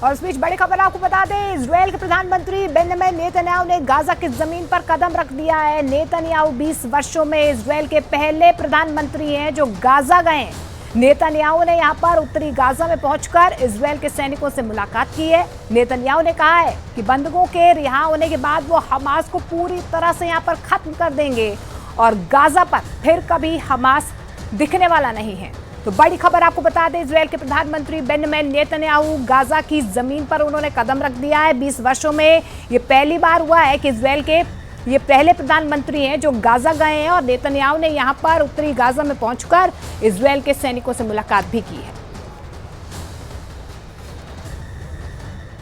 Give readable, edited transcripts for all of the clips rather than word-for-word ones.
और इस बीच बड़ी खबर आपको बता दें, इजरायल के प्रधानमंत्री बेंजामिन नेतन्याहू ने गाजा की जमीन पर कदम रख दिया है। नेतन्याहू 20 वर्षों में इजरायल के पहले प्रधानमंत्री हैं जो गाजा गए। नेतन्याहू ने यहां पर उत्तरी गाजा में पहुंचकर इजरायल के सैनिकों से मुलाकात की है। नेतन्याहू ने कहा है कि बंधकों के रिहा होने के बाद वो हमास को पूरी तरह से यहां पर खत्म कर देंगे और गाजा पर फिर कभी हमास दिखने वाला नहीं है। तो बड़ी खबर आपको बता दें, इजरायल के प्रधानमंत्री बेंजामिन नेतन्याहू गाजा की जमीन पर उन्होंने कदम रख दिया है। 20 वर्षों में ये पहली बार हुआ है कि इजरायल के ये पहले प्रधानमंत्री हैं जो गाजा गए हैं और नेतन्याहू ने यहां पर उत्तरी गाजा में पहुंचकर इजरायल के सैनिकों से मुलाकात भी की है।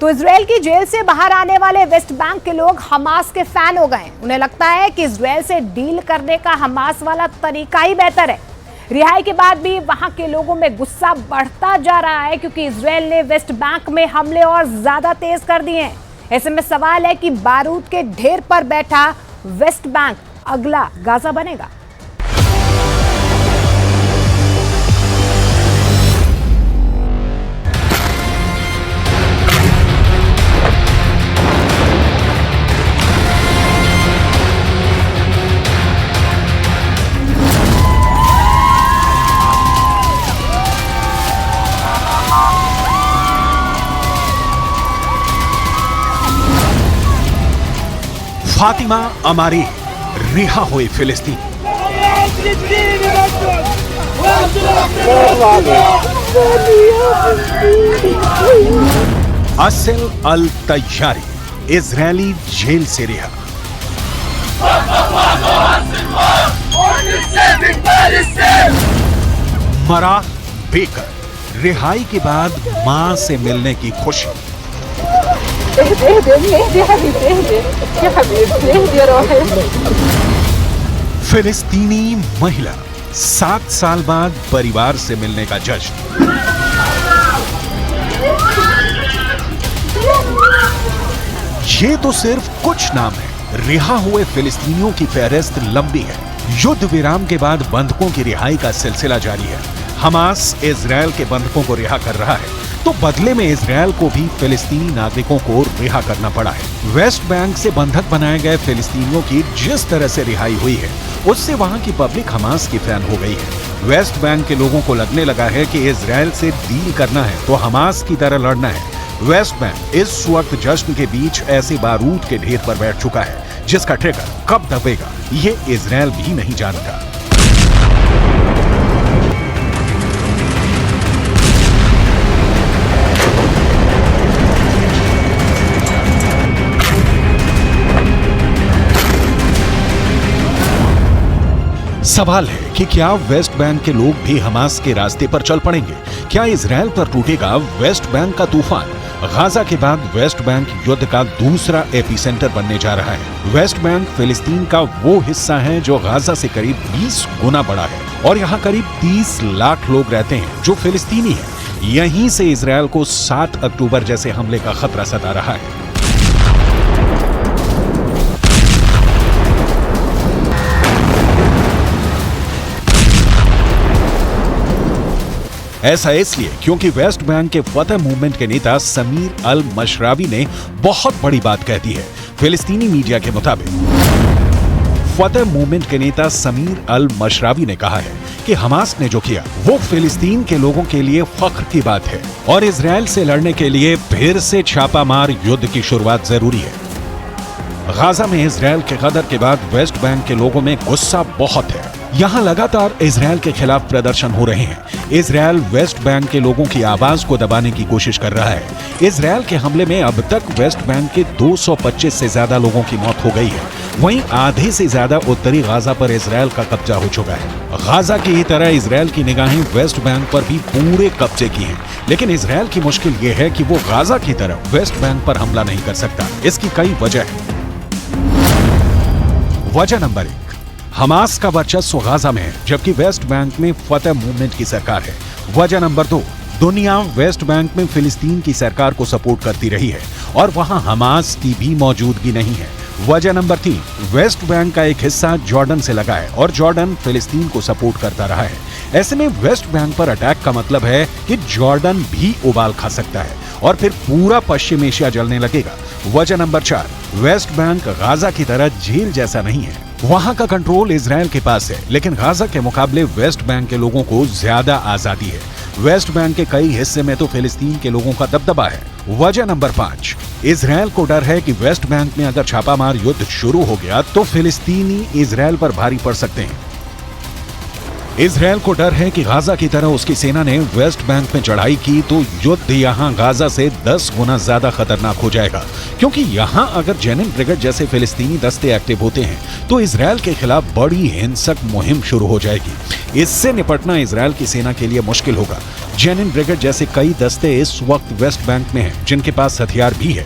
तो इजरायल की जेल से बाहर आने वाले वेस्ट बैंक के लोग हमास के फैन हो गए। उन्हें लगता है कि इजरायल से डील करने का हमास वाला तरीका ही बेहतर है। रिहाई के बाद भी वहां के लोगों में गुस्सा बढ़ता जा रहा है क्योंकि इजरायल ने वेस्ट बैंक में हमले और ज्यादा तेज कर दिए हैं। ऐसे में सवाल है कि बारूद के ढेर पर बैठा वेस्ट बैंक अगला गाजा बनेगा। फातिमा अमारी रिहा हुए फिलिस्तीन। असल अल तैयारी इजरायली जेल से रिहा। मरा बेकर रिहाई के बाद मां से मिलने की खुशी। फिलिस्तीनी महिला 7 साल बाद परिवार से मिलने का जश्न। ये तो सिर्फ कुछ नाम है, रिहा हुए फिलिस्तीनियों की फहरिस्त लंबी है। युद्ध विराम के बाद बंधकों की रिहाई का सिलसिला जारी है। हमास इजरायल के बंधकों को रिहा कर रहा है तो बदले में इजरायल को भी फिलिस्तीनी नागरिकों को रिहा करना पड़ा है। वेस्ट बैंक से बंधक बनाए गए फिलिस्तीनियों की जिस तरह से रिहाई हुई है उससे वहां की पब्लिक हमास की फैन हो गई है। वेस्ट बैंक के लोगों को लगने लगा है कि इजरायल से डील करना है तो हमास की तरह लड़ना है। वेस्ट बैंक इस वक्त जश्न के बीच ऐसे बारूद के ढेर पर बैठ चुका है जिसका ट्रिगर कब दबेगा ये इजरायल भी नहीं जानता। सवाल है कि क्या वेस्ट बैंक के लोग भी हमास के रास्ते पर चल पड़ेंगे? क्या इजरायल पर टूटेगा वेस्ट बैंक का तूफान? गाजा के बाद वेस्ट बैंक युद्ध का दूसरा एपिसेंटर बनने जा रहा है। वेस्ट बैंक फिलिस्तीन का वो हिस्सा है जो गाजा से करीब 20 गुना बड़ा है और यहाँ करीब 30 लाख लोग रहते हैं जो फिलिस्तीनी हैं। यहीं से इजरायल को 7 अक्टूबर जैसे हमले का खतरा सता रहा है। ऐसा इसलिए क्योंकि वेस्ट बैंक के फतह मूवमेंट के नेता समीर अल मशरावी ने बहुत बड़ी बात कह दी है। फिलिस्तीनी मीडिया के मुताबिक फतह मूवमेंट के नेता समीर अल मशरावी ने कहा है कि हमास ने जो किया वो फिलिस्तीन के लोगों के लिए फख्र की बात है और इजरायल से लड़ने के लिए फिर से छापामार युद्ध की शुरुआत जरूरी है। गाजा में इजरायल के गदर के बाद वेस्ट बैंक के लोगों में गुस्सा बहुत है। यहाँ लगातार इजरायल के खिलाफ प्रदर्शन हो रहे हैं। इजरायल वेस्ट बैंक के लोगों की आवाज को दबाने की कोशिश कर रहा है। इजरायल के हमले में अब तक वेस्ट बैंक के 225 से ज्यादा लोगों की मौत हो गई है। वहीं आधे से ज्यादा उत्तरी गाजा पर इजरायल का कब्जा हो चुका है। गाजा की ही तरह इजरायल की निगाहें वेस्ट बैंक पर भी पूरे कब्जे की हैं। लेकिन इजरायल की मुश्किल ये है कि वो गाजा की तरह वेस्ट बैंक पर हमला नहीं कर सकता। इसकी कई वजह है। वजह नंबर 1, हमास का वर्चस्व गाजा में है जबकि वेस्ट बैंक में फतह मूवमेंट की सरकार है। वजह नंबर 2, दुनिया वेस्ट बैंक में फिलिस्तीन की सरकार को सपोर्ट करती रही है और वहां हमास की भी मौजूदगी नहीं है। वजह नंबर 3, वेस्ट बैंक का एक हिस्सा जॉर्डन से लगा है और जॉर्डन फिलिस्तीन को सपोर्ट करता रहा है। ऐसे में वेस्ट बैंक पर अटैक का मतलब है कि जॉर्डन भी उबाल खा सकता है और फिर पूरा पश्चिम एशिया जलने लगेगा। वजह नंबर 4, वेस्ट बैंक गाजा की तरह झील जैसा नहीं है। वहां का कंट्रोल इजराइल के पास है, लेकिन गाजा के मुकाबले वेस्ट बैंक के लोगों को ज्यादा आजादी है। वेस्ट बैंक के कई हिस्से में तो फिलिस्तीन के लोगों का दबदबा है। वजह नंबर 5, इजराइल को डर है कि वेस्ट बैंक में अगर छापामार युद्ध शुरू हो गया तो फिलिस्तीनी इजराइल पर भारी पड़ सकते हैं। इजराइल को डर है कि गाजा की तरह उसकी सेना ने वेस्ट बैंक में चढ़ाई की तो युद्ध यहां गाजा से 10 गुना ज्यादा खतरनाक हो जाएगा, क्योंकि यहां अगर जेनिन ब्रिगेड जैसे फिलिस्तीनी दस्ते एक्टिव होते हैं तो इजराइल के खिलाफ बड़ी हिंसक मुहिम शुरू हो जाएगी। इससे निपटना इजराइल की सेना के लिए मुश्किल होगा। जेनिन ब्रिगेड जैसे कई दस्ते इस वक्त वेस्ट बैंक में हैं, जिनके पास हथियार भी है।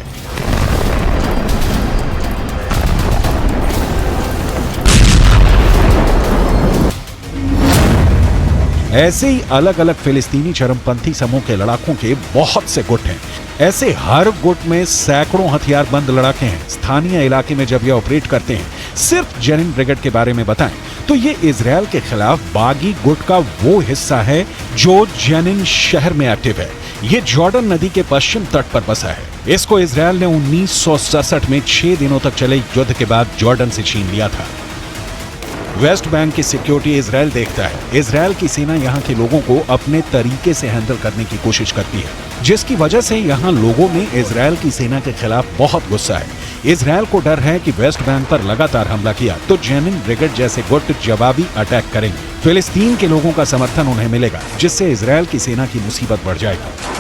ऐसे ही अलग अलग फिलिस्तीनी चरमपंथी समूह के लड़ाकों के बहुत से गुट हैं। ऐसे हर गुट में सैकड़ों हथियारबंद लड़ाके हैं। स्थानीय इलाके में जब ये ऑपरेट करते हैं, सिर्फ जेनिन ब्रिगेड के बारे में बताएं तो ये इजराइल के खिलाफ बागी गुट का वो हिस्सा है जो जेनिन शहर में एक्टिव है। ये जॉर्डन नदी के पश्चिम तट पर बसा है। इसको इजराइल ने 1967 में 6 दिनों तक चले युद्ध के बाद जॉर्डन से छीन लिया था। वेस्ट बैंक की सिक्योरिटी इजराइल देखता है। इजराइल की सेना यहाँ के लोगों को अपने तरीके से हैंडल करने की कोशिश करती है, जिसकी वजह से यहाँ लोगों में इजराइल की सेना के खिलाफ बहुत गुस्सा है। इजराइल को डर है कि वेस्ट बैंक पर लगातार हमला किया तो जेनिन ब्रिगेड जैसे गुट जवाबी अटैक करेंगे। फिलिस्तीन के लोगों का समर्थन उन्हें मिलेगा, जिससे इजराइल की सेना की मुसीबत बढ़ जाएगी।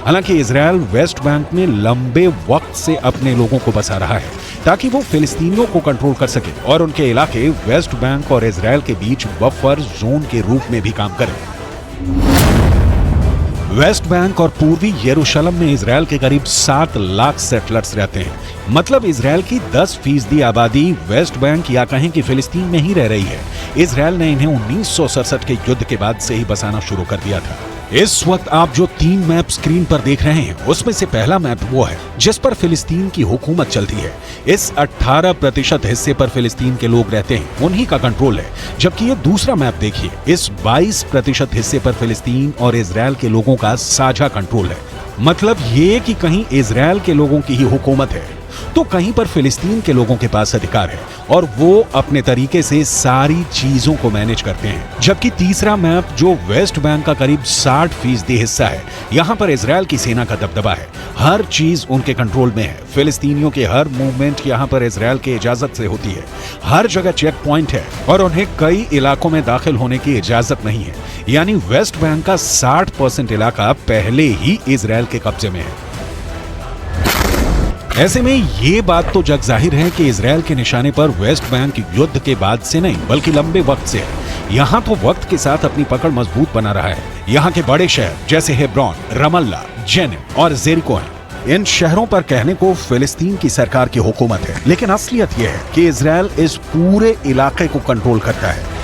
हालांकि इजराइल वेस्ट बैंक में लंबे वक्त से अपने लोगों को बसा रहा है ताकि वो फिलिस्तीनियों को कंट्रोल कर सके और उनके इलाके वेस्ट बैंक और इजराइल के बीच बफर जोन के रूप में भी काम करें। वेस्ट बैंक और पूर्वी यरूशलेम में इजराइल के करीब 7 लाख सेटलर्स रहते हैं। मतलब इजराइल की 10% आबादी वेस्ट बैंक या कहें कि फिलिस्तीन में ही रह रही है। इजराइल ने इन्हें 1967 के युद्ध के बाद से ही बसाना शुरू कर दिया था। इस वक्त आप जो 3 मैप स्क्रीन पर देख रहे हैं, उसमें से पहला मैप वो है जिस पर फिलिस्तीन की हुकूमत चलती है। इस 18% हिस्से पर फिलिस्तीन के लोग रहते हैं, उन्हीं का कंट्रोल है। जबकि ये दूसरा मैप देखिए, इस 22% हिस्से पर फिलिस्तीन और इजराइल के लोगों का साझा कंट्रोल है। मतलब ये कि कहीं इजराइल के लोगों की ही हुकूमत है तो कहीं पर फिलिस्तीन के लोगों के पास अधिकार है और वो अपने तरीके से सारी चीजों को मैनेज करते हैं। जबकि तीसरा मैप जो वेस्ट बैंक का करीब 60% हिस्सा है, यहाँ पर इजराइल की सेना का दबदबा है। हर चीज उनके कंट्रोल में है। फिलिस्तीनियों के हर मूवमेंट यहाँ पर इजराइल की इजाजत से होती है। हर जगह चेक पॉइंट है और उन्हें कई इलाकों में दाखिल होने की इजाजत नहीं है। यानी वेस्ट बैंक का 60% इलाका पहले ही इजराइल के कब्जे में है। ऐसे में ये बात तो जग जाहिर है कि इजराइल के निशाने पर वेस्ट बैंक युद्ध के बाद से नहीं बल्कि लंबे वक्त से है। यहाँ तो वक्त के साथ अपनी पकड़ मजबूत बना रहा है। यहाँ के बड़े शहर जैसे हेब्रोन, रमल्ला, जेनिन और जेरिको हैं। इन शहरों पर कहने को फिलिस्तीन की सरकार की हुकूमत है, लेकिन असलियत यह है कि इजराइल इस पूरे इलाके को कंट्रोल करता है।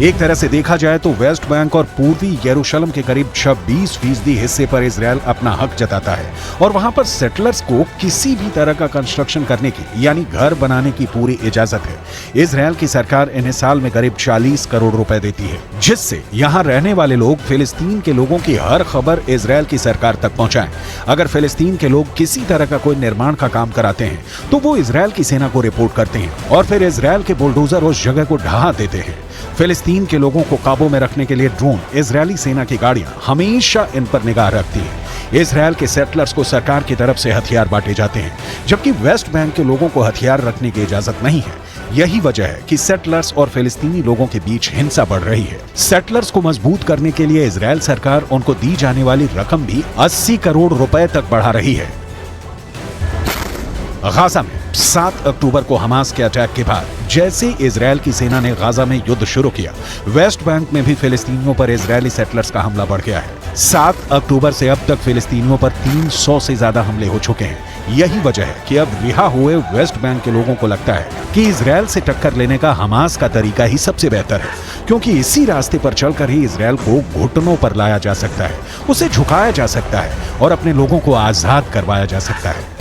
एक तरह से देखा जाए तो वेस्ट बैंक और पूर्वी यरूशलेम के करीब 26% हिस्से पर इजराइल अपना हक जताता है और वहां पर सेटलर्स को किसी भी तरह का कंस्ट्रक्शन करने की यानी घर बनाने की पूरी इजाजत है। इजराइल की सरकार इन्हें साल में करीब 40 करोड़ रुपए देती है, जिससे यहाँ रहने वाले लोग फिलिस्तीन के लोगों की हर खबर इजराइल की सरकार तक पहुंचाएं। अगर फिलिस्तीन के लोग किसी तरह का कोई निर्माण का काम कराते हैं तो वो इजराइल की सेना को रिपोर्ट करते हैं और फिर इजराइल के बुलडोजर उस जगह को ढहा देते हैं। फिलिस्तीन के लोगों को काबू में रखने के लिए ड्रोन, इजरायली सेना की गाड़ियां हमेशा इन पर निगाह रखती है। इजराइल के सेटलर्स को सरकार की तरफ से हथियार बांटे जाते हैं, जबकि वेस्ट बैंक के लोगों को हथियार रखने की इजाजत नहीं है। यही वजह है कि सेटलर्स और फिलिस्तीनी लोगों के बीच हिंसा बढ़ रही है। सेटलर्स को मजबूत करने के लिए इजराइल सरकार उनको दी जाने वाली रकम भी 80 करोड़ रुपए तक बढ़ा रही है। गाजा में 7 अक्टूबर को हमास के अटैक के बाद जैसे इजराइल की सेना ने गाजा में युद्ध शुरू किया, वेस्ट बैंक में भी फिलिस्तीनियों पर इजरायली सेटलर्स का हमला बढ़ गया है। 7 अक्टूबर से अब तक फिलिस्तीनियों पर 300 से ज्यादा हमले हो चुके हैं। यही वजह है कि अब रिहा हुए वेस्ट बैंक के लोगों को लगता है कि इजरायल से टक्कर लेने का हमास का तरीका ही सबसे बेहतर है, क्योंकि इसी रास्ते पर चलकर ही इजरायल को घुटनों पर लाया जा सकता है, उसे झुकाया जा सकता है और अपने लोगों को आजाद करवाया जा सकता है।